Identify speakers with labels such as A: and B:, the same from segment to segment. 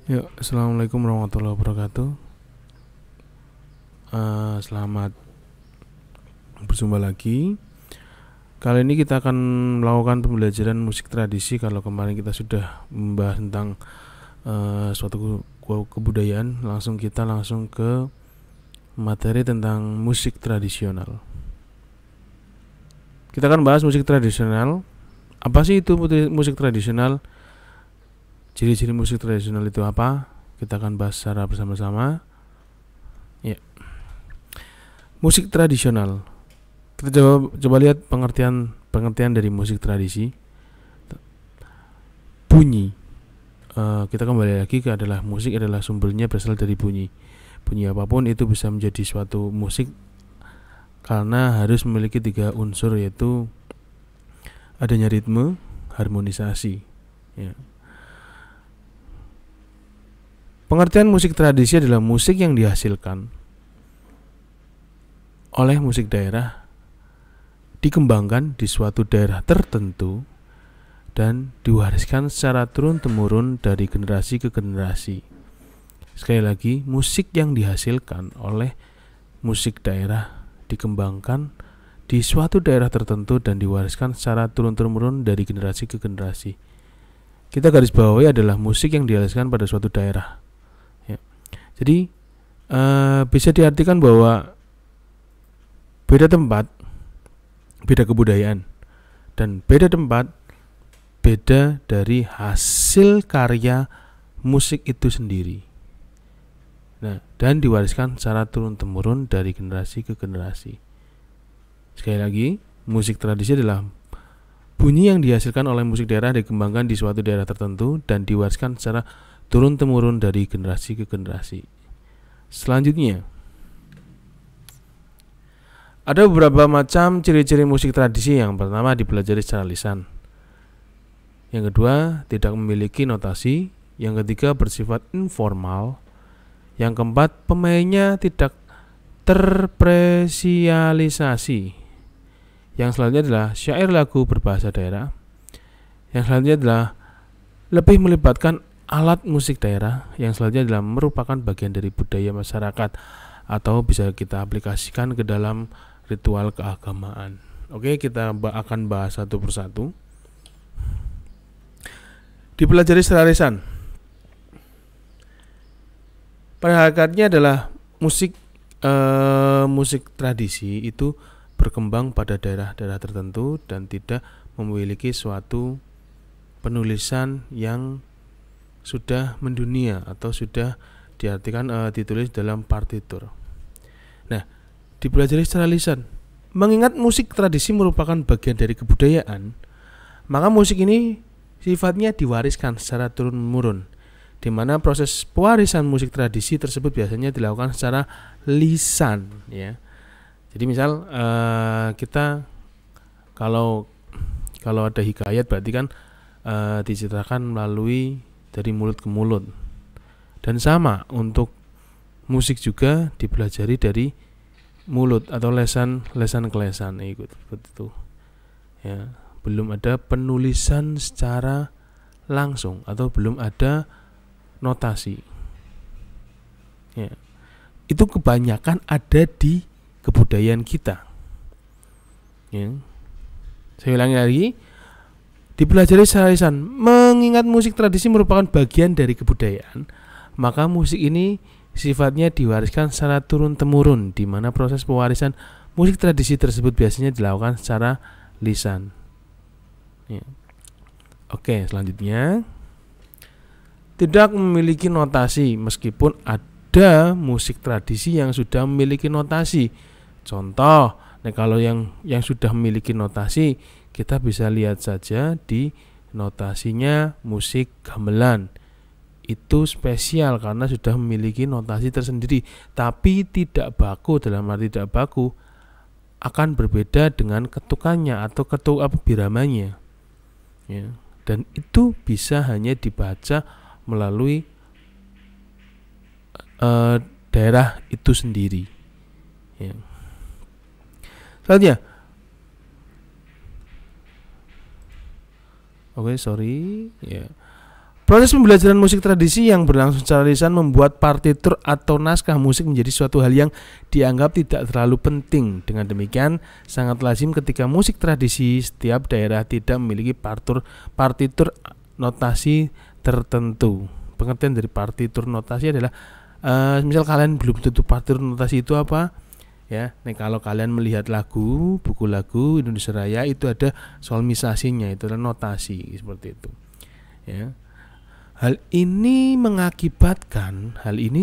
A: Yuk, assalamualaikum warahmatullahi wabarakatuh. Selamat berjumpa lagi. Kali ini kita akan melakukan pembelajaran musik tradisi. Kalau kemarin kita sudah membahas tentang suatu kebudayaan, kita langsung ke materi tentang musik tradisional. Kita akan bahas musik tradisional. Apa sih itu musik tradisional? Ciri-ciri musik tradisional itu apa? Kita akan bahas secara bersama-sama. Ya. Musik tradisional. Kita coba lihat pengertian dari musik tradisi. Bunyi. Kita kembali lagi ke adalah musik adalah sumbernya berasal dari bunyi. Bunyi apapun itu bisa menjadi suatu musik karena harus memiliki 3 unsur, yaitu adanya ritme, harmonisasi. Ya. Pengertian musik tradisi adalah musik yang dihasilkan oleh musik daerah, dikembangkan di suatu daerah tertentu, dan diwariskan secara turun-temurun dari generasi ke generasi. Sekali lagi, musik yang dihasilkan oleh musik daerah, dikembangkan di suatu daerah tertentu dan diwariskan secara turun-temurun dari generasi ke generasi. Kita garis bawahi adalah musik yang dihasilkan pada suatu daerah. Ya. Jadi bisa diartikan bahwa beda tempat, beda kebudayaan, dan beda tempat, beda dari hasil karya musik itu sendiri. Nah, dan diwariskan secara turun-temurun dari generasi ke generasi. Sekali lagi, musik tradisi adalah bunyi yang dihasilkan oleh musik daerah, dikembangkan di suatu daerah tertentu dan diwariskan secara turun-temurun dari generasi ke generasi. Selanjutnya, ada beberapa macam ciri-ciri musik tradisi. Yang pertama, dipelajari secara lisan. Yang kedua, tidak memiliki notasi. Yang ketiga, bersifat informal. Yang keempat, pemainnya tidak terspesialisasi. Yang selanjutnya adalah syair lagu berbahasa daerah. Yang selanjutnya adalah lebih melibatkan alat musik daerah. Yang selanjutnya adalah merupakan bagian dari budaya masyarakat atau bisa kita aplikasikan ke dalam ritual keagamaan. Oke, kita akan bahas satu persatu. Dipelajari secara lisan. Pada hakikatnya adalah musik tradisi itu berkembang pada daerah-daerah tertentu dan tidak memiliki suatu penulisan yang sudah mendunia atau sudah diartikan ditulis dalam partitur. Nah, dipelajari secara lisan. Mengingat musik tradisi merupakan bagian dari kebudayaan, maka musik ini sifatnya diwariskan secara turun-temurun, di mana proses pewarisan musik tradisi tersebut biasanya dilakukan secara lisan, ya. Jadi misal kita kalau ada hikayat berarti kan diceritakan melalui dari mulut ke mulut. Dan sama untuk musik juga dipelajari dari mulut atau lesan ke lesan, ikut betul. Ya, belum ada penulisan secara langsung atau belum ada notasi. Ya. Itu kebanyakan ada di kebudayaan kita. Ya. Saya ulangi lagi, dipelajari secara lisan. Mengingat musik tradisi merupakan bagian dari kebudayaan, maka musik ini sifatnya diwariskan secara turun-temurun, di mana proses pewarisan musik tradisi tersebut biasanya dilakukan secara lisan. Ya. Oke, selanjutnya, tidak memiliki notasi meskipun ada musik tradisi yang sudah memiliki notasi. Contoh, kalau yang sudah memiliki notasi, kita bisa lihat saja di notasinya musik gamelan. Itu spesial karena sudah memiliki notasi tersendiri, tapi tidak baku. Dalam arti tidak baku akan berbeda dengan ketukannya atau biramanya, ya. Dan itu bisa hanya dibaca melalui daerah itu sendiri, ya. Selanjutnya, Proses pembelajaran musik tradisi yang berlangsung secara lisan membuat partitur atau naskah musik menjadi suatu hal yang dianggap tidak terlalu penting. Dengan demikian, sangat lazim ketika musik tradisi setiap daerah tidak memiliki partitur notasi tertentu. Pengertian dari partitur notasi adalah misal kalian belum tentu partitur notasi itu apa ya. Nih kalau kalian melihat buku lagu Indonesia Raya itu ada solmisasinya, itu adalah notasi seperti itu ya. Hal ini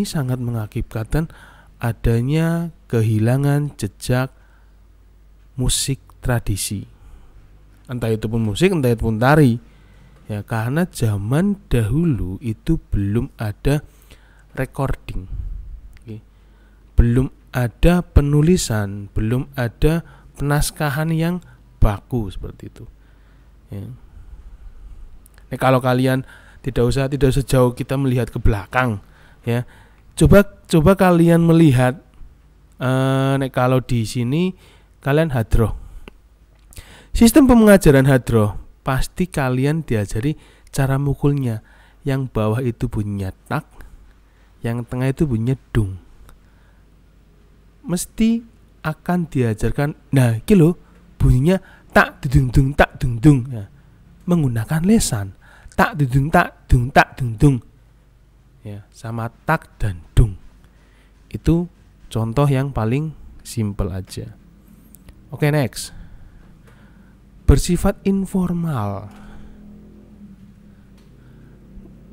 A: sangat mengakibatkan adanya kehilangan jejak musik tradisi. Entah itu pun musik, entah itu pun tari. Ya, karena zaman dahulu itu belum ada recording. Okay. Belum ada penulisan, belum ada penaskahan yang baku seperti itu. Ya. Nah, kalau kalian tidak usah jauh kita melihat ke belakang ya. Coba kalian melihat kalau di sini kalian hadroh. Sistem pengajaran hadroh pasti kalian diajari cara mukulnya. Yang bawah itu bunyinya tak, yang tengah itu bunyinya dung. Mesti akan diajarkan. Nah, iki lho bunyinya tak dung dung tak dung dung ya. Menggunakan lesan. Tak dung tak dung tak dung dung ya, sama tak dan dung. Itu contoh yang paling simple aja. Oke, next. Bersifat informal.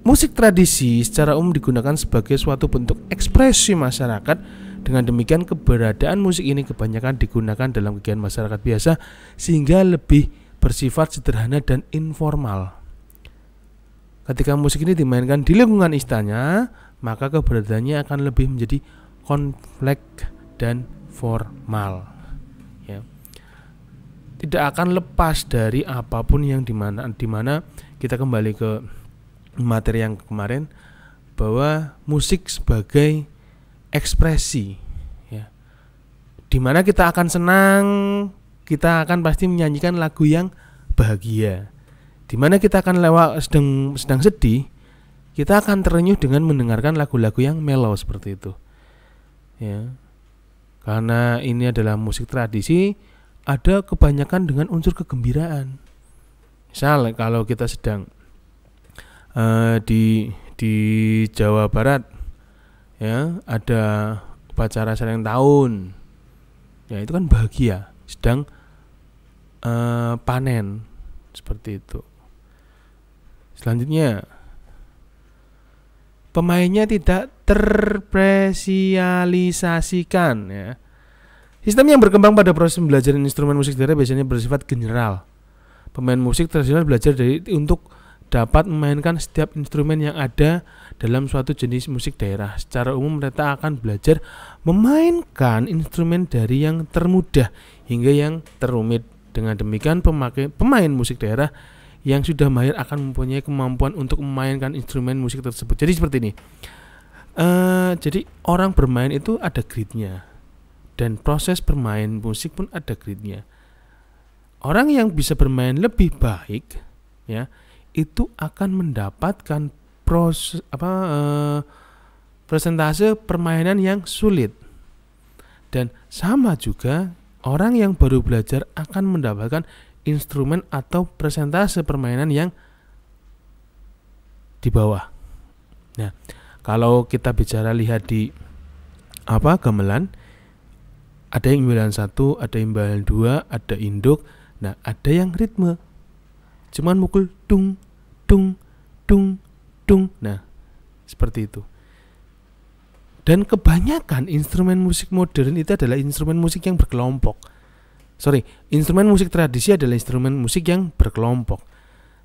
A: Musik tradisi secara umum digunakan sebagai suatu bentuk ekspresi masyarakat. Dengan demikian keberadaan musik ini kebanyakan digunakan dalam kegiatan masyarakat biasa sehingga lebih bersifat sederhana dan informal. Ketika musik ini dimainkan di lingkungan istana, maka keberadaannya akan lebih menjadi kompleks dan formal. Ya. Tidak akan lepas dari apapun yang dimana kita kembali ke materi yang kemarin bahwa musik sebagai ekspresi. Ya. Dimana kita akan senang, kita akan pasti menyanyikan lagu yang bahagia. Di mana kita akan sedang sedih, kita akan terenyuh dengan mendengarkan lagu-lagu yang mellow seperti itu. Ya. Karena ini adalah musik tradisi, ada kebanyakan dengan unsur kegembiraan. Misal kalau kita sedang di Jawa Barat ya, ada upacara sereng tahun. Ya, itu kan bahagia, sedang panen seperti itu. Selanjutnya, pemainnya tidak terspesialisasikan ya. Sistem yang berkembang pada proses pembelajaran instrumen musik daerah biasanya bersifat general. Pemain musik tradisional belajar untuk dapat memainkan setiap instrumen yang ada dalam suatu jenis musik daerah. Secara umum mereka akan belajar memainkan instrumen dari yang termudah hingga yang terumit. Dengan demikian pemain musik daerah yang sudah mahir akan mempunyai kemampuan untuk memainkan instrumen musik tersebut. Jadi seperti ini. Jadi orang bermain itu ada gridnya, dan proses bermain musik pun ada gridnya. Orang yang bisa bermain lebih baik, ya, itu akan mendapatkan persentase permainan yang sulit. Dan sama juga orang yang baru belajar akan mendapatkan instrumen atau persentase permainan yang di bawah. Nah, kalau kita bicara lihat di gamelan, ada yang imbalan 1, ada imbalan 2, ada induk. Nah, ada yang ritme. Cuman mukul dung dung dung dung. Nah, seperti itu. Dan kebanyakan instrumen musik modern itu adalah instrumen musik yang berkelompok. Instrumen musik tradisi adalah instrumen musik yang berkelompok.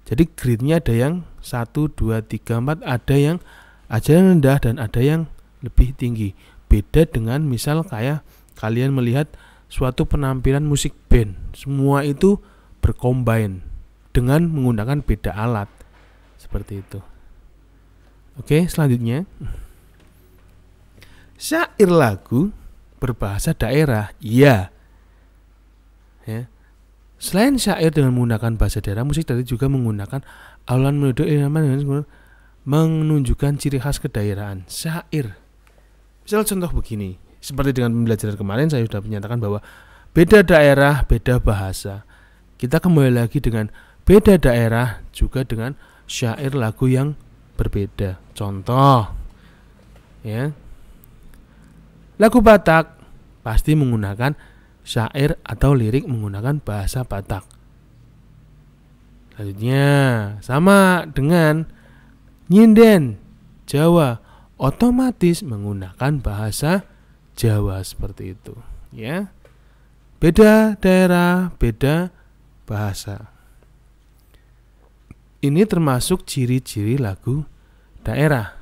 A: Jadi gridnya ada yang 1, 2, 3, 4, ada yang rendah dan ada yang lebih tinggi. Beda dengan misal kayak kalian melihat suatu penampilan musik band, semua itu bercombine dengan menggunakan beda alat. Seperti itu. Oke, selanjutnya. Syair lagu berbahasa daerah. Iya. Ya. Selain syair dengan menggunakan bahasa daerah, musik tadi juga menggunakan alunan melodi irama dengan menunjukkan ciri khas kedaerahan. Syair. Misal contoh begini, seperti dengan pembelajaran kemarin saya sudah menyatakan bahwa beda daerah, beda bahasa. Kita kembali lagi dengan beda daerah juga dengan syair lagu yang berbeda. Contoh, ya, lagu Batak pasti menggunakan syair atau lirik menggunakan bahasa Batak. Selanjutnya sama dengan nyinden Jawa, otomatis menggunakan bahasa Jawa seperti itu, ya. Beda daerah, beda bahasa. Ini termasuk ciri-ciri lagu daerah.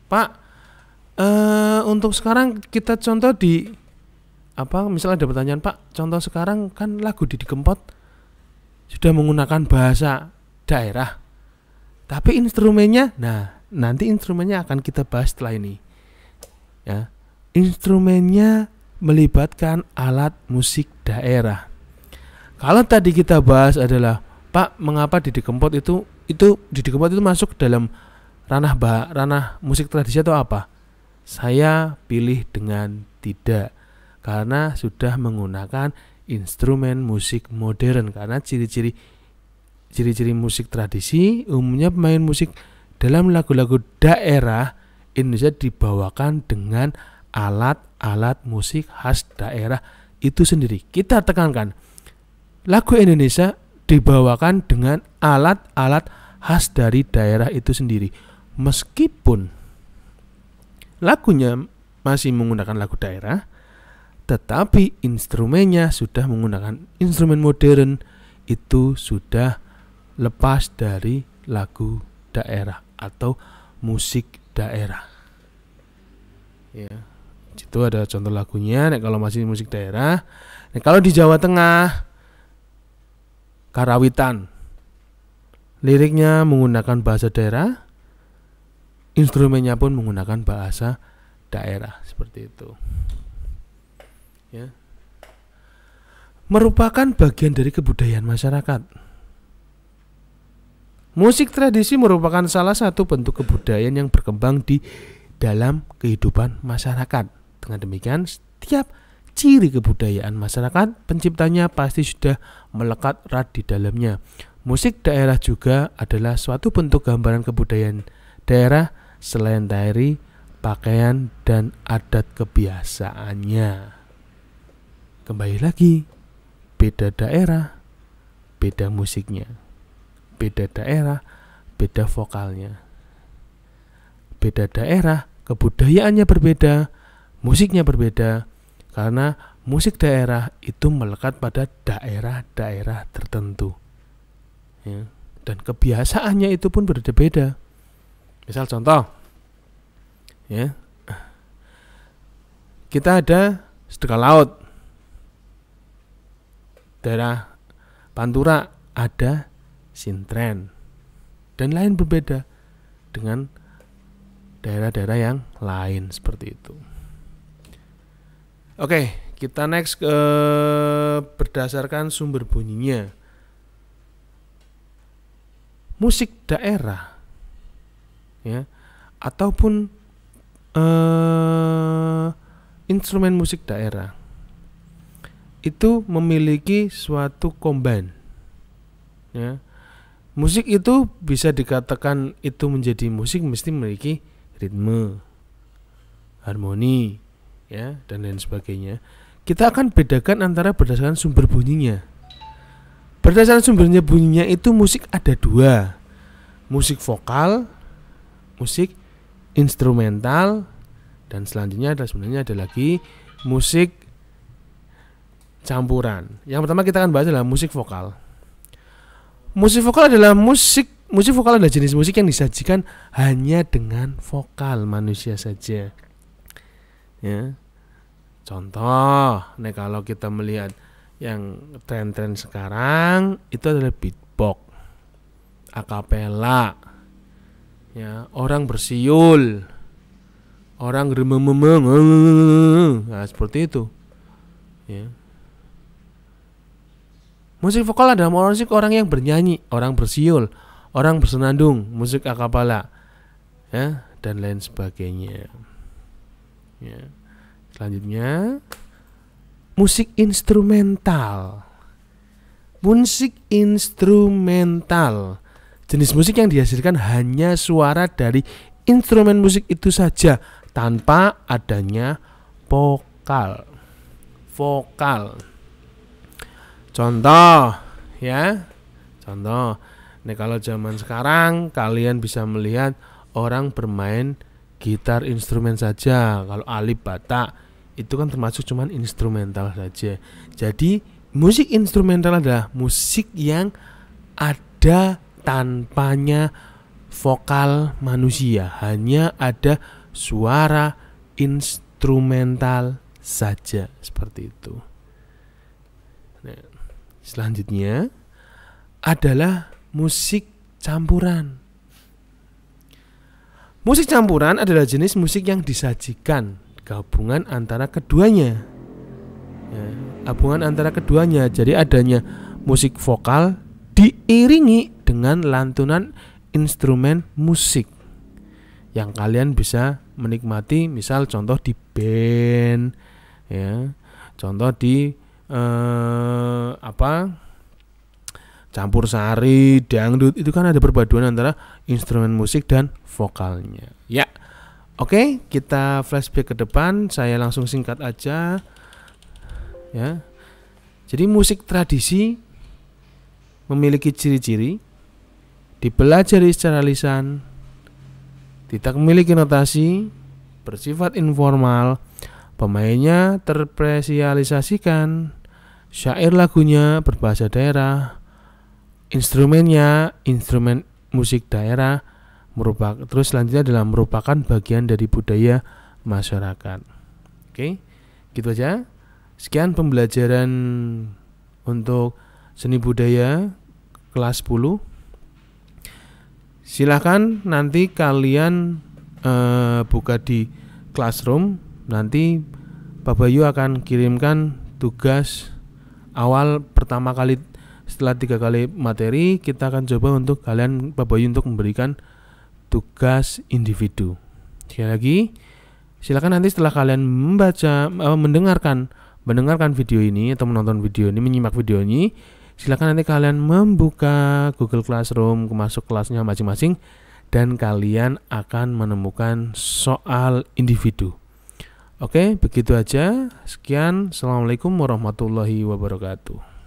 A: Pak, untuk sekarang kita contoh di misalnya ada pertanyaan, Pak, contoh sekarang kan lagu Didi Kempot sudah menggunakan bahasa daerah, tapi instrumennya, nanti instrumennya akan kita bahas setelah ini, ya. Instrumennya melibatkan alat musik daerah. Kalau tadi kita bahas adalah, Pak, mengapa Didi Kempot itu Didi Kempot itu masuk dalam ranah musik tradisi atau apa? Saya pilih dengan tidak, karena sudah menggunakan instrumen musik modern. Karena ciri-ciri musik tradisi umumnya pemain musik dalam lagu-lagu daerah Indonesia dibawakan dengan alat-alat musik khas daerah itu sendiri. Kita tekankan, lagu Indonesia dibawakan dengan alat-alat khas dari daerah itu sendiri. Meskipun lagunya masih menggunakan lagu daerah, tetapi instrumennya sudah menggunakan instrumen modern, itu sudah lepas dari lagu daerah atau musik daerah. Ya, itu ada contoh lagunya. Kalau masih musik daerah, kalau di Jawa Tengah, Karawitan, liriknya menggunakan bahasa daerah, instrumennya pun menggunakan bahasa daerah, seperti itu, ya. Merupakan bagian dari kebudayaan masyarakat. Musik tradisi merupakan salah satu bentuk kebudayaan yang berkembang di dalam kehidupan masyarakat. Dengan demikian, setiap ciri kebudayaan masyarakat, penciptanya pasti sudah melekat erat di dalamnya. Musik daerah juga adalah suatu bentuk gambaran kebudayaan daerah selain tari, pakaian, dan adat kebiasaannya. Kembali lagi, beda daerah, beda musiknya. Beda daerah, beda vokalnya. Beda daerah, kebudayaannya berbeda, musiknya berbeda. Karena musik daerah itu melekat pada daerah-daerah tertentu, ya. Dan kebiasaannya itu pun berbeda-beda. Misal contoh, ya, kita ada sedekah laut, daerah Pantura ada sintren, dan lain berbeda dengan daerah-daerah yang lain, seperti itu. Oke, kita next ke berdasarkan sumber bunyinya. Musik daerah, ya, ataupun instrumen musik daerah itu memiliki suatu combine, ya. Musik itu bisa dikatakan itu menjadi musik mesti memiliki ritme, harmoni, ya, dan lain sebagainya. Kita akan bedakan antara berdasarkan sumber bunyinya. Berdasarkan sumbernya bunyinya itu musik ada dua, musik vokal, musik instrumental, dan selanjutnya sebenarnya ada lagi musik campuran. Yang pertama kita akan bahas adalah musik vokal. Musik vokal adalah jenis musik yang disajikan hanya dengan vokal manusia saja, ya. Contoh, kalau kita melihat yang tren-tren sekarang itu adalah beatbox, akapela, ya, orang bersiul, orang remememeng, nah, seperti itu, ya. Musik vokal adalah musik orang yang bernyanyi, orang bersiul, orang bersenandung, musik akapela. ya, dan lain sebagainya. Ya. Selanjutnya musik instrumental. Musik instrumental, jenis musik yang dihasilkan hanya suara dari instrumen musik itu saja tanpa adanya vokal. Contoh ya. Contoh. Nih kalau zaman sekarang kalian bisa melihat orang bermain gitar instrumen saja. Kalau alip bata itu kan termasuk cuman instrumental saja. Jadi musik instrumental adalah musik yang ada tanpanya vokal manusia, hanya ada suara instrumental saja, seperti itu. Nah, selanjutnya adalah musik campuran. Musik campuran adalah jenis musik yang disajikan gabungan antara keduanya. Ya, gabungan antara keduanya. Jadi adanya musik vokal diiringi dengan lantunan instrumen musik yang kalian bisa menikmati, misal contoh di band, ya, contoh di campur sari, dangdut, itu kan ada perpaduan antara instrumen musik dan vokalnya. Ya, oke, kita flashback ke depan. Saya langsung singkat aja. Ya, jadi musik tradisi memiliki ciri-ciri dipelajari secara lisan, tidak memiliki notasi, bersifat informal, pemainnya terspesialisasikan, syair lagunya berbahasa daerah, instrumennya instrumen musik daerah, terus selanjutnya adalah merupakan bagian dari budaya masyarakat. Oke, gitu aja. Sekian pembelajaran untuk seni budaya kelas 10. Silahkan nanti kalian buka di Classroom. Nanti Pak Bayu akan kirimkan tugas awal pertama kali. Setelah 3 kali materi, kita akan coba untuk kalian, Pak Bayu, untuk memberikan tugas individu. Sekali lagi, silakan nanti setelah kalian mendengarkan video ini atau menonton video ini, menyimak video ini, silakan nanti kalian membuka Google Classroom, masuk kelasnya masing-masing, dan kalian akan menemukan soal individu. Oke, begitu aja. Sekian. Assalamualaikum warahmatullahi wabarakatuh.